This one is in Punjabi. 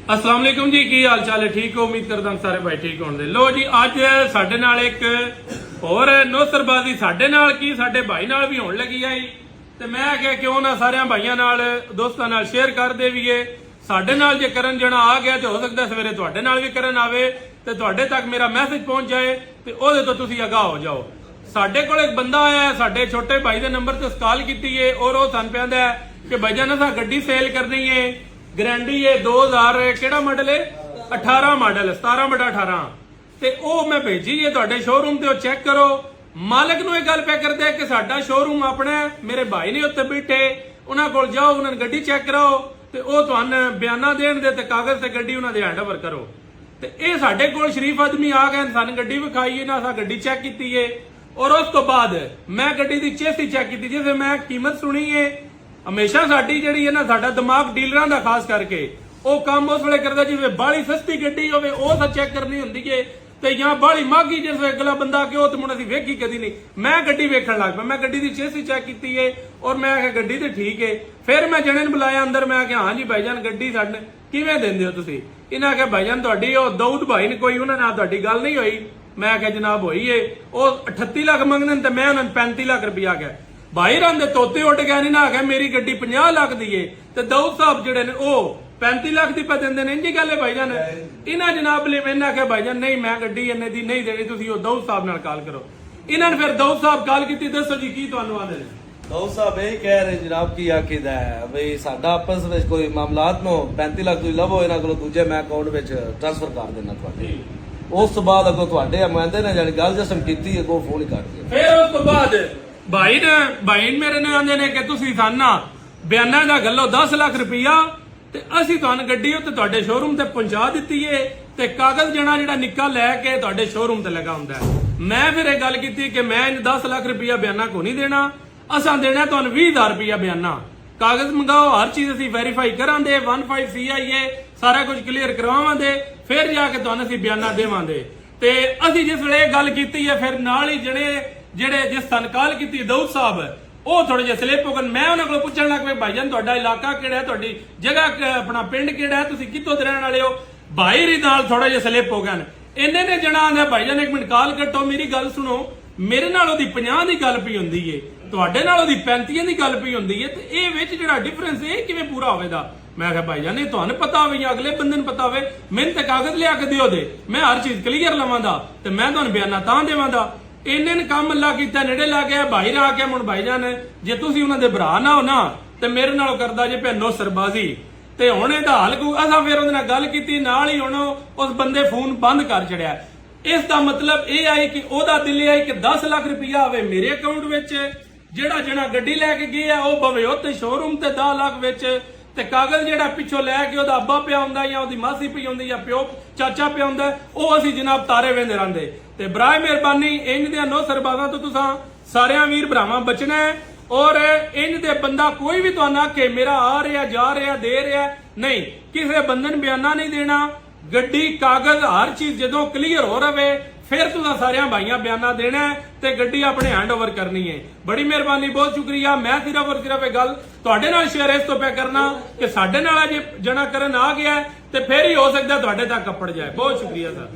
अस्सलाम वालेकुम जी, की हाल चाल है? ठीक हो? उम्मीद करदा सारे भाई ठीक होंगे। लो जी, अज साडे नाल एक होर नौसरबाजी साडे नाल की साडे भाई नाल भी होने लगी आई ते मैं आख्या क्यों ना सारे भाइयों नाल दोस्तां नाल शेयर कर देवीए। साडे नाल जे करन जना आ गया तो हो सकता सवेरे तुहाडे नाल भी करन आवे ते तुहाडे तक मेरा मैसेज पहुंच जाए ते ओहदे तो तुसीं अगाह हो जाओ। साडे कोल एक बंदा आया है, साडे छोटे भाई दे नंबर ते कॉल कीती है और वो सन पिआंदा है कि भाईजान असां गड्डी सेल करनी है, गारंटी है 2000 केड़ा मॉडल है 18 मॉडल 17/18 ਤੇ ਉਹ ਮੈਂ ਭੇਜੀ ਹੈ ਤੁਹਾਡੇ ਸ਼ੋਰੂਮ ਤੇ ਉਹ ਚੈੱਕ ਕਰੋ। ਮਾਲਕ ਨੂੰ ਇਹ ਗੱਲ ਪੈ ਕਰਦੇ ਕਿ ਸਾਡਾ ਸ਼ੋਰੂਮ ਆਪਣਾ ਮੇਰੇ ਭਾਈ ਨੇ ਉੱਤੇ ਬੈਠੇ, ਉਹਨਾਂ ਕੋਲ ਜਾਓ, ਉਹਨਾਂ ਨੂੰ ਗੱਡੀ ਚੈੱਕ ਕਰਾਓ ਤੇ ਉਹ ਤੁਹਾਨੂੰ ਬਿਆਨਾ ਦੇਣ ਦੇ ਤੇ ਕਾਗਜ਼ ਤੇ ਗੱਡੀ ਉਹਨਾਂ ਦੇ ਹੈਂਡਓਵਰ ਕਰੋ। ਤੇ ਇਹ ਸਾਡੇ ਕੋਲ ਸ਼ਰੀਫ ਆਦਮੀ ਆ ਗਏ, ਸਾਨੂੰ ਗੱਡੀ ਵਿਖਾਈ ਹੈ ਨਾ, ਅਸਾਂ ਗੱਡੀ ਚੈੱਕ ਕੀਤੀ ਹੈ ਔਰ ਉਸ ਤੋਂ ਬਾਅਦ ਮੈਂ ਗੱਡੀ ਦੀ ਚੇਸੀ ਚੈੱਕ ਕੀਤੀ ਜਿਵੇਂ ਮੈਂ ਕੀਮਤ ਸੁਣੀ ਹੈ। ਹਮੇਸ਼ਾ ਸਾਡੀ ਜਿਹੜੀ ਹੈ ਨਾ, ਸਾਡਾ ਦਿਮਾਗ ਡੀਲਰਾਂ ਦਾ ਖਾਸ ਕਰਕੇ ਉਹ ਕੰਮ ਉਸ ਵੇਲੇ ਕਰਦਾ ਜਿਵੇਂ ਬਾਹਲੀ ਸਸਤੀ ਗੱਡੀ ਹੋਵੇ ਉਹ ਤਾਂ ਚੈੱਕ ਕਰਨੀ ਹੁੰਦੀ ਹੈ ਤੇ ਜਾਂ ਬਾਹਲੀ ਮਹਿੰਗੀ ਜਿਸ ਵੇ ਅਗਲਾ ਬੰਦਾ ਕਿ ਉਹ ਤੇ ਮੁੰਡਾ ਸੀ ਵੇਖੀ ਕਦੀ ਨਹੀਂ। ਮੈਂ ਗੱਡੀ ਵੇਖਣ ਲੱਗ ਪਿਆ, ਮੈਂ ਗੱਡੀ ਦੀ ਚੇਸੀ ਚੈੱਕ ਕੀਤੀ ਹੈ ਔਰ ਮੈਂ ਆਖਿਆ ਗੱਡੀ ਤੇ ਠੀਕ ਹੈ। ਫਿਰ ਮੈਂ ਜਣੇ ਨੂੰ ਬੁਲਾਇਆ ਅੰਦਰ, ਮੈਂ ਆਖਿਆ ਹਾਂਜੀ ਭਾਈਜਾਨ ਗੱਡੀ ਸਾਡੇ ਕਿਵੇਂ ਦਿੰਦੇ ਹੋ ਤੁਸੀਂ? ਇਹਨਾਂ ਆਖਿਆ ਭਾਈਜਾਨ ਤੁਹਾਡੀ ਉਹ ਦਾਊਦ ਭਾਈ ਨੇ ਕੋਈ ਉਹਨਾਂ ਨਾਲ ਤੁਹਾਡੀ ਗੱਲ ਨਹੀਂ ਹੋਈ? ਮੈਂ ਆਖਿਆ ਜਨਾਬ ਹੋਈ ਏ, ਉਹ 38 ਲੱਖ ਮੰਗਦੇ ਤੇ ਮੈਂ ਉਹਨਾਂ ਨੂੰ 35 ਲੱਖ ਰੁਪਇਆ ਆਖਿਆ। ਭਾਈ ਰਾਂ ਦੇ ਤੋਤੇ ਉੱਡ ਗਏ ਨਹੀਂ ਨਾ, ਆਖਿਆ ਮੇਰੀ ਗੱਡੀ 50 ਲੱਖ ਦੀ ਏ ਤੇ ਦਾਊਦ ਸਾਹਿਬ ਜਿਹੜੇ ਨੇ ਉਹ 35 ਲੱਖ ਦੀ ਪਾ ਦਿੰਦੇ ਨੇ। ਇੰਜੀ ਗੱਲ ਹੈ ਭਾਈਜਾਨ। ਇਹਨਾਂ ਜਨਾਬ ਲਈ ਮੈਂ ਆਖਿਆ ਭਾਈਜਾਨ ਨਹੀਂ, ਮੈਂ ਗੱਡੀ ਇੰਨੇ ਦੀ ਨਹੀਂ ਦੇਣੀ, ਤੁਸੀਂ ਉਹ ਦਾਊਦ ਸਾਹਿਬ ਨਾਲ ਕਾਲ ਕਰੋ। ਇਹਨਾਂ ਨੇ ਫਿਰ ਦਾਊਦ ਸਾਹਿਬ ਕਾਲ ਕੀਤੀ। ਦੱਸੋ ਜੀ ਕੀ ਤੁਹਾਨੂੰ ਆਂਦੇ ਨੇ? ਦਾਊਦ ਸਾਹਿਬ ਇਹ ਕਹਿ ਰਹੇ ਜਨਾਬ ਕੀ ਆਖੀਦਾ ਹੈ ਬਈ ਸਾਡਾ ਆਪਸ ਵਿੱਚ ਕੋਈ ਮਾਮਲਾਤ ਨੂੰ 35 ਲੱਖ ਤੁਸੀਂ ਲਵੋ ਇਹਨਾਂ ਕੋਲੋਂ, ਦੂਜੇ ਮੈਂ ਅਕਾਊਂਟ ਵਿੱਚ ਟ੍ਰਾਂਸਫਰ ਕਰ ਦੇਣਾ ਤੁਹਾਡੇ। ਉਸ ਤੋਂ ਬਾਅਦ ਅੱਗੋਂ ਤੁਹਾਡੇ ਆਮਦੇ ਨੇ ਜਾਨੀ ਗੱਲ ਜਸਮ ਕੀਤੀ ਅੱਗੋਂ ਫੋਨ ਹੀ ਕੱਟ ਗਿਆ। ਫਿਰ ਉਸ ਤੋਂ ਬਾਅਦ ਭਾਈ ਮੇਰੇ ਨੇ ਆਂਦੇ ਨੇ ਕਿ ਤੁਸੀਂ ਸਾਨੂੰ ਬਿਆਨਾਂ ਦਾ ਗੱਲੋ 10 ਲੱਖ ਰੁਪਇਆ ਤੇ ਅਸੀਂ ਤੁਹਾਨੂੰ ਗੱਡੀ ਉੱਤੇ ਤੁਹਾਡੇ ਸ਼ੋਰੂਮ ਤੇ ਪਹੁੰਚਾ ਦਿੱਤੀ ਏ ਤੇ ਕਾਗਜ਼ ਜਿਹੜਾ ਨਿੱਕਾ ਲੈ ਕੇ ਤੁਹਾਡੇ ਸ਼ੋਰੂਮ ਤੇ ਲਗਾ ਹੁੰਦਾ। ਮੈਂ ਫਿਰ ਇਹ ਗੱਲ ਕੀਤੀ ਕਿ ਮੈਂ 10 ਲੱਖ ਰੁਪਇਆ ਬਿਆਨਾ ਕੋ ਨਹੀਂ ਦੇਣਾ, ਅਸਾਂ ਦੇਣਾ ਤੁਹਾਨੂੰ 20,000 ਰੁਪਇਆ ਬਿਆਨਾ। ਕਾਗਜ਼ ਮੰਗਾਓ, ਹਰ ਚੀਜ਼ ਅਸੀਂ ਵੈਰੀਫਾਈ ਕਰਾਂਗੇ, 15 CIA ਸਾਰਾ ਕੁਝ ਕਲੀਅਰ ਕਰਵਾਵਾਂਗੇ, ਫਿਰ ਜਾ ਕੇ ਤੁਹਾਨੂੰ ਅਸੀਂ ਬਿਆਨਾ ਦੇਵਾਂਗੇ। ਤੇ ਅਸੀਂ ਜਿਸ ਵੇਲੇ ਇਹ ਗੱਲ ਕੀਤੀ ਹੈ ਫਿਰ ਨਾਲ ਹੀ ਜਿਹੜੇ ਜਿਸ ਸਨ ਕਾਲ ਕੀਤੀ ਦਾਊਦ ਸਾਹਿਬ ਉਹ ਥੋੜੇ ਜਿਹਾ ਸਲਿੱਪ ਹੋ ਗਏ। ਮੈਂ ਉਹਨਾਂ ਕੋਲ ਪੁੱਛਣ ਲੱਗ ਪਿਆ ਭਾਈਜਾਨ ਤੁਹਾਡਾ ਇਲਾਕਾ ਕਿਹੜਾ ਹੈ, ਤੁਹਾਡੀ ਜਗ੍ਹਾ ਆਪਣਾ ਪਿੰਡ ਕਿਹੜਾ ਹੈ, ਤੁਸੀਂ ਕਿੱਥੋਂ ਦੇ ਰਹਿਣ ਵਾਲੇ ਹੋ? ਭਾਈ ਰੀ ਨਾਲ ਥੋੜਾ ਜਿਹਾ ਸਲਿੱਪ ਹੋ ਗਏ। ਇੰਨੇ ਨੇ ਜਣਾ ਆਂਦਾ ਭਾਈਜਾਨ ਇੱਕ ਮਿੰਟ ਕਾਲ ਕੱਟੋ, ਮੇਰੀ ਗੱਲ ਸੁਣੋ, ਮੇਰੇ ਨਾਲ ਉਹਦੀ 50 ਦੀ ਗੱਲ ਪਈ ਹੁੰਦੀ ਏ, ਤੁਹਾਡੇ ਨਾਲ ਉਹਦੀ 35 ਦੀ ਗੱਲ ਪਈ ਹੁੰਦੀ ਏ, ਤੇ ਇਹ ਵਿੱਚ ਜਿਹੜਾ ਡਿਫਰੈਂਸ ਇਹ ਕਿਵੇਂ ਪੂਰਾ ਹੋਵੇਗਾ? ਮੈਂ ਕਿਹਾ ਭਾਈਜਾਨ ਇਹ ਤੁਹਾਨੂੰ ਪਤਾ ਹੋਵੇ ਜਾਂ ਅਗਲੇ ਬੰਦੇ ਨੂੰ ਪਤਾ ਹੋਵੇ, ਮੈਨੂੰ ਤਾਂ ਕਾਗਜ਼ ਲਿਆ ਕੇ ਦਿਓ ਦੇ, ਮੈਂ ਹਰ ਚੀਜ਼ ਕਲੀਅਰ ਲਵਾਂਦਾ ਤੇ ਮੈਂ ਤੁਹਾਨੂੰ ਬਿਆਨਾ ਤਾਂ ਦੇਵਾਂਗਾ। ਇੰਨੇ ਨੇ ਕੰਮ ਅੱਲਾ ਕੀਤਾ, ਨੇੜੇ ਲੱਗ ਗਿਆ। ਭਾਈ ਰਾ ਕੇ ਹੁਣ ਭਾਈਜਾਨ ਜੇ ਤੁਸੀਂ ਉਹਨਾਂ ਦੇ ਭਰਾ ਨਾ ਹੋ ਨਾ ਤੇ ਮੇਰੇ ਨਾਲ ਕਰਦਾ ਜੇ ਭੈਨੋ ਸਰਬਾਜ਼ੀ ਤੇ ਹੁਣ ਇਹਦਾ ਹੱਲ ਅਸਾਂ ਫਿਰ ਉਹਦੇ ਨਾਲ ਗੱਲ ਕੀਤੀ, ਨਾਲ ਹੀ ਹੁਣ ਉਸ ਬੰਦੇ ਫੋਨ ਬੰਦ ਕਰ ਛੜਿਆ। ਇਸ ਦਾ ਮਤਲਬ ਇਹ ਆਈ ਕਿ ਉਹਦਾ ਦਿਲ ਆਈ ਕਿ 10 ਲੱਖ ਰੁਪਇਆ ਆਵੇ ਮੇਰੇ ਅਕਾਊਂਟ ਵਿੱਚ, ਜਿਹੜਾ ਗੱਡੀ ਲੈ ਕੇ ਗਿਆ ਉਹ ਭਵੇ ਉੱਤੇ ਸ਼ੋਰੂਮ ਤੇ 10 ਲੱਖ ਵਿੱਚ ਤੇ ਕਾਗਜ਼ ਜਿਹੜਾ ਪਿੱਛੋਂ ਲੈ ਕੇ ਉਹਦਾ ਅੱਬਾ ਪਿਆ ਹੁੰਦਾ ਜਾਂ ਉਹਦੀ ਮਾਸੀ ਪਈ ਹੁੰਦੀ ਜਾਂ ਪਿਓ ਚਾਚਾ ਪਿਆ ਹੁੰਦਾ, ਉਹ ਅਸੀਂ ਜਨਾਬ ਤਾਰੇ ਵੇਂਦੇ ਰਹਿੰਦੇ। ਤੇ ਬਰਾਏ ਮਿਹਰਬਾਨੀ ਇੰਜ ਦੇ ਨੋ ਸਰਬਾਜ਼ਾਂ ਤੋਂ ਤੁਸੀਂ ਸਾਰਿਆਂ ਵੀਰ ਭਰਾਵਾਂ ਬਚਣਾ ਹੈ ਔਰ ਇੰਜ ਦੇ ਬੰਦਾ ਕੋਈ ਵੀ ਤੁਹਾਨੂੰ ਆਖੇ ਮੇਰਾ ਆ ਰਿਹਾ ਜਾ ਰਿਹਾ ਦੇ ਰਿਹਾ ਨਹੀਂ, ਕਿਸੇ ਬੰਦੇ ਨੂੰ ਬਿਆਨਾ ਨਹੀਂ ਦੇਣਾ। ਗੱਡੀ ਕਾਗਜ਼ ਹਰ ਚੀਜ਼ ਜਦੋਂ ਕਲੀਅਰ ਹੋ ਰਵੇ ਫਿਰ ਤੁਸੀਂ ਸਾਰਿਆਂ ਭਾਈਆਂ ਬਿਆਨਾ ਦੇਣਾ ਤੇ ਗੱਡੀ ਆਪਣੇ ਹੈਂਡਓਵਰ ਕਰਨੀ ਹੈ। ਬੜੀ ਮਿਹਰਬਾਨੀ, ਬਹੁਤ ਸ਼ੁਕਰੀਆ। ਮੈਂ ਸਿਰਫ ਇਹ ਗੱਲ ਤੁਹਾਡੇ ਨਾਲ ਸ਼ੇਅਰ ਇਸ ਤੋਂ ਪਿਆ ਕਰਨਾ ਕਿ ਸਾਡੇ ਨਾਲ ਜੇ ਜਣਾ ਕਰਨ ਆ ਗਿਆ ਤੇ ਫਿਰ ਹੀ ਹੋ ਸਕਦਾ ਤੁਹਾਡੇ ਤੱਕ ਕੱਪੜ ਜਾਏ। ਬਹੁਤ ਸ਼ੁਕਰੀਆ ਸਰ।